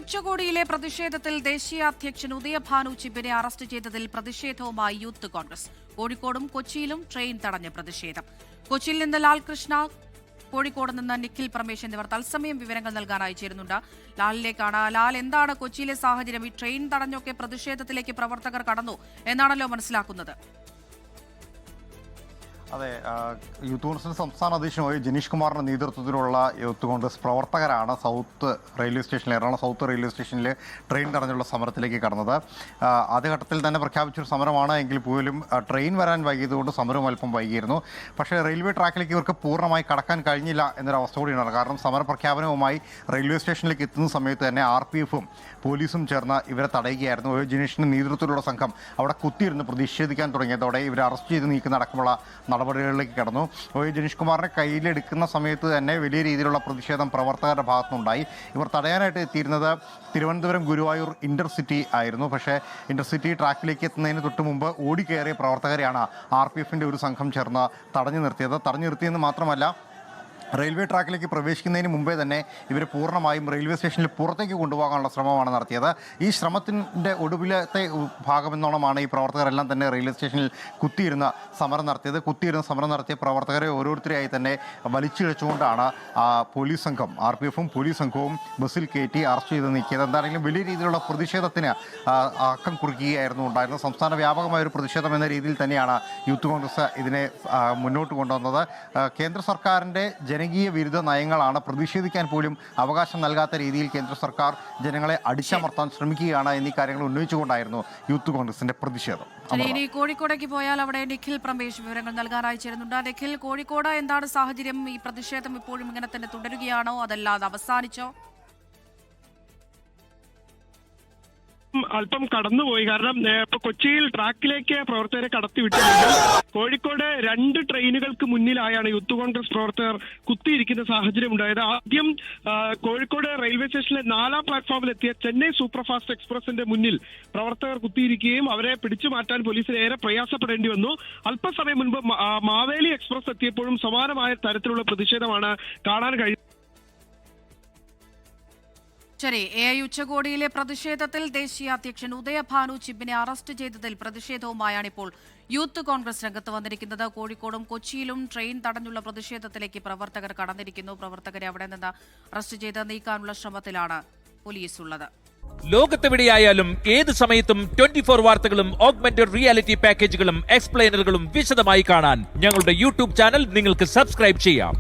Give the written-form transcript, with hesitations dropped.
ഉച്ചകോടിയിലെ പ്രതിഷേധത്തിൽ ദേശീയ അധ്യക്ഷൻ ഉദയഭാനു ചിബിനെ അറസ്റ്റ് ചെയ്തതിൽ പ്രതിഷേധവുമായി യൂത്ത് കോൺഗ്രസ്. കോഴിക്കോടും കൊച്ചിയിലും ട്രെയിൻ തടഞ്ഞ് പ്രതിഷേധം. കൊച്ചിയിൽ നിന്ന് ലാൽകൃഷ്ണ, കോഴിക്കോട് നിന്ന് നിഖിൽ പ്രമേശ് എന്നിവർ തത്സമയം വിവരങ്ങൾ നൽകാനായി ചേരുന്നുണ്ട്. ലാലിലേക്കാണ്. ലാൽ, എന്താണ് കൊച്ചിയിലെ സാഹചര്യം? ഈ ട്രെയിൻ തടഞ്ഞൊക്കെ പ്രതിഷേധത്തിലേക്ക് പ്രവർത്തകർ കടന്നു എന്നാണല്ലോ മനസ്സിലാക്കുന്നത്. അതെ, യൂത്ത് കോൺഗ്രസിന്റെ സംസ്ഥാന അധ്യക്ഷനുമായി ജനീഷ് കുമാറിന്റെ നേതൃത്വത്തിലുള്ള യൂത്ത് കോൺഗ്രസ് പ്രവർത്തകരാണ് എറണാകുളം സൗത്ത് റെയിൽവേ സ്റ്റേഷനിൽ ട്രെയിൻ തടഞ്ഞുള്ള സമരത്തിലേക്ക് കടന്നത്. ആദ്യഘട്ടത്തിൽ തന്നെ പ്രഖ്യാപിച്ചൊരു സമരമാണ് എങ്കിൽ പോലും ട്രെയിൻ വരാൻ വൈകിയതുകൊണ്ട് സമരം അല്പം വൈകിയിരുന്നു. പക്ഷേ റെയിൽവേ ട്രാക്കിലേക്ക് ഇവർക്ക് പൂർണ്ണമായി കടക്കാൻ കഴിഞ്ഞില്ല എന്നൊരവസ്ഥ കൂടിയാണ്. കാരണം സമരപ്രഖ്യാപനവുമായി റെയിൽവേ സ്റ്റേഷനിലേക്ക് എത്തുന്ന സമയത്ത് തന്നെ RPFും പോലീസും ചേർന്ന് ഇവരെ തടയുകയായിരുന്നു. ജനീഷിന്റെ നേതൃത്വത്തിലുള്ള സംഘം അവിടെ കുത്തിയിരുന്ന് പ്രതിഷേധിക്കാൻ തുടങ്ങിയതോടെ ഇവരെ അറസ്റ്റ് ചെയ്ത് നീക്കുന്നതടക്കമുള്ള നടപടികളിലേക്ക് കടന്നു. ജനീഷ് കുമാറിനെ കയ്യിലെടുക്കുന്ന സമയത്ത് തന്നെ വലിയ രീതിയിലുള്ള പ്രതിഷേധം പ്രവർത്തകരുടെ ഭാഗത്തുനിന്നുണ്ടായി. ഇവർ തടയാനായിട്ട് എത്തിയിരുന്നത് തിരുവനന്തപുരം ഗുരുവായൂർ ഇന്റർസിറ്റി ആയിരുന്നു. പക്ഷേ ഇന്റർസിറ്റി ട്രാക്കിലേക്ക് എത്തുന്നതിന് തൊട്ട് മുമ്പ് ഓടിക്കയറിയ പ്രവർത്തകരെയാണ് RPFിൻ്റെ ഒരു സംഘം ചേർന്ന് തടഞ്ഞു നിർത്തിയെന്ന് മാത്രമല്ല, റെയിൽവേ ട്രാക്കിലേക്ക് പ്രവേശിക്കുന്നതിന് മുമ്പേ തന്നെ ഇവരെ പൂർണ്ണമായും റെയിൽവേ സ്റ്റേഷനിൽ പുറത്തേക്ക് കൊണ്ടുപോകാനുള്ള ശ്രമമാണ് നടത്തിയത്. ഈ ശ്രമത്തിൻ്റെ ഒടുവിലത്തെ ഭാഗമെന്നോണമാണ് ഈ പ്രവർത്തകരെല്ലാം തന്നെ റെയിൽവേ സ്റ്റേഷനിൽ കുത്തിയിരുന്ന സമരം നടത്തിയ പ്രവർത്തകരെ ഓരോരുത്തരെയായി തന്നെ വലിച്ചിഴച്ചുകൊണ്ടാണ് പോലീസ് സംഘം, RPFും പോലീസ് സംഘവും ബസ്സിൽ കയറ്റി അറസ്റ്റ് ചെയ്ത് നീക്കിയത്. എന്താണെങ്കിലും വലിയ രീതിയിലുള്ള പ്രതിഷേധത്തിന് ആക്കം കുറിക്കുകയായിരുന്നു ഉണ്ടായിരുന്നത്. സംസ്ഥാന വ്യാപകമായ ഒരു പ്രതിഷേധം എന്ന രീതിയിൽ തന്നെയാണ് യൂത്ത് കോൺഗ്രസ് ഇതിനെ മുന്നോട്ട് കൊണ്ടുവന്നത്. കേന്ദ്ര സർക്കാരിൻ്റെ ജനകീയ വിരുദ്ധ നയങ്ങളാണ്, പ്രതിഷേധിക്കാൻ പോലും അവകാശം നൽകാത്ത രീതിയിൽ കേന്ദ്ര സർക്കാർ ജനങ്ങളെ അടിച്ചമർത്താൻ ശ്രമിക്കുകയാണ് എന്നീ കാര്യങ്ങൾ ഉന്നയിച്ചുകൊണ്ടായിരുന്നു യൂത്ത് കോൺഗ്രസിന്റെ പ്രതിഷേധം. ഇനി കോഴിക്കോടേക്ക് പോയാൽ അവിടെ നിഖിൽ പ്രമേശ് വിവരങ്ങൾ നൽകാനായി ചേരുന്നുണ്ട്. നിഖിൽ, കോഴിക്കോട് എന്താണ് സാഹചര്യം? ഈ പ്രതിഷേധം ഇപ്പോഴും ഇങ്ങനെ തന്നെ തുടരുകയാണോ, അതല്ലാതെ അവസാനിച്ചോ? അല്പം കടന്നുപോയി. കാരണം ഇപ്പൊ കൊച്ചിയിൽ ട്രാക്കിലേക്ക് പ്രവർത്തകരെ കടത്തിവിട്ടില്ലെങ്കിൽ കോഴിക്കോട് 2 ട്രെയിനുകൾക്ക് മുന്നിലായാണ് യൂത്ത് കോൺഗ്രസ് പ്രവർത്തകർ കുത്തിയിരിക്കുന്ന സാഹചര്യം ഉണ്ടായത്. ആദ്യം കോഴിക്കോട് റെയിൽവേ സ്റ്റേഷനിലെ 4ാം പ്ലാറ്റ്ഫോമിലെത്തിയ ചെന്നൈ സൂപ്പർഫാസ്റ്റ് എക്സ്പ്രസിന്റെ മുന്നിൽ പ്രവർത്തകർ കുത്തിയിരിക്കുകയും അവരെ പിടിച്ചു മാറ്റാൻ പോലീസിന് ഏറെ പ്രയാസപ്പെടേണ്ടി വന്നു. അല്പസമയം മുൻപ് മാവേലി എക്സ്പ്രസ് എത്തിയപ്പോഴും സമാനമായ തരത്തിലുള്ള പ്രതിഷേധമാണ് കാണാൻ കഴിയുന്നത്. ശരി, ഉച്ചകോടിയിലെ പ്രതിഷേധത്തിൽ ദേശീയ അധ്യക്ഷൻ ഉദയഭാനു ചിബിനെ അറസ്റ്റ് ചെയ്തതിൽ പ്രതിഷേധവുമായാണ് ഇപ്പോൾ യൂത്ത് കോൺഗ്രസ് രംഗത്ത് വന്നിരിക്കുന്നത്. കോഴിക്കോടും കൊച്ചിയിലും ട്രെയിൻ തടഞ്ഞുള്ള പ്രതിഷേധത്തിലേക്ക് പ്രവർത്തകർ കടന്നിരിക്കുന്നു. പ്രവർത്തകരെ അവിടെ നിന്ന് അറസ്റ്റ് ചെയ്ത് നീക്കാനുള്ള ശ്രമത്തിലാണ് പോലീസ് ഉള്ളത്. ലോകത്തെവിടെയായാലും ഏത് സമയത്തും 24 വാർത്തകളും ഓഗ്മെന്റഡ് റിയാലിറ്റി പാക്കേജുകളും എക്സ്പ്ലെയിനറുകളും വിശദമായി കാണാൻ ഞങ്ങളുടെ യൂട്യൂബ് ചാനൽ നിങ്ങൾക്ക് സബ്സ്ക്രൈബ് ചെയ്യാം.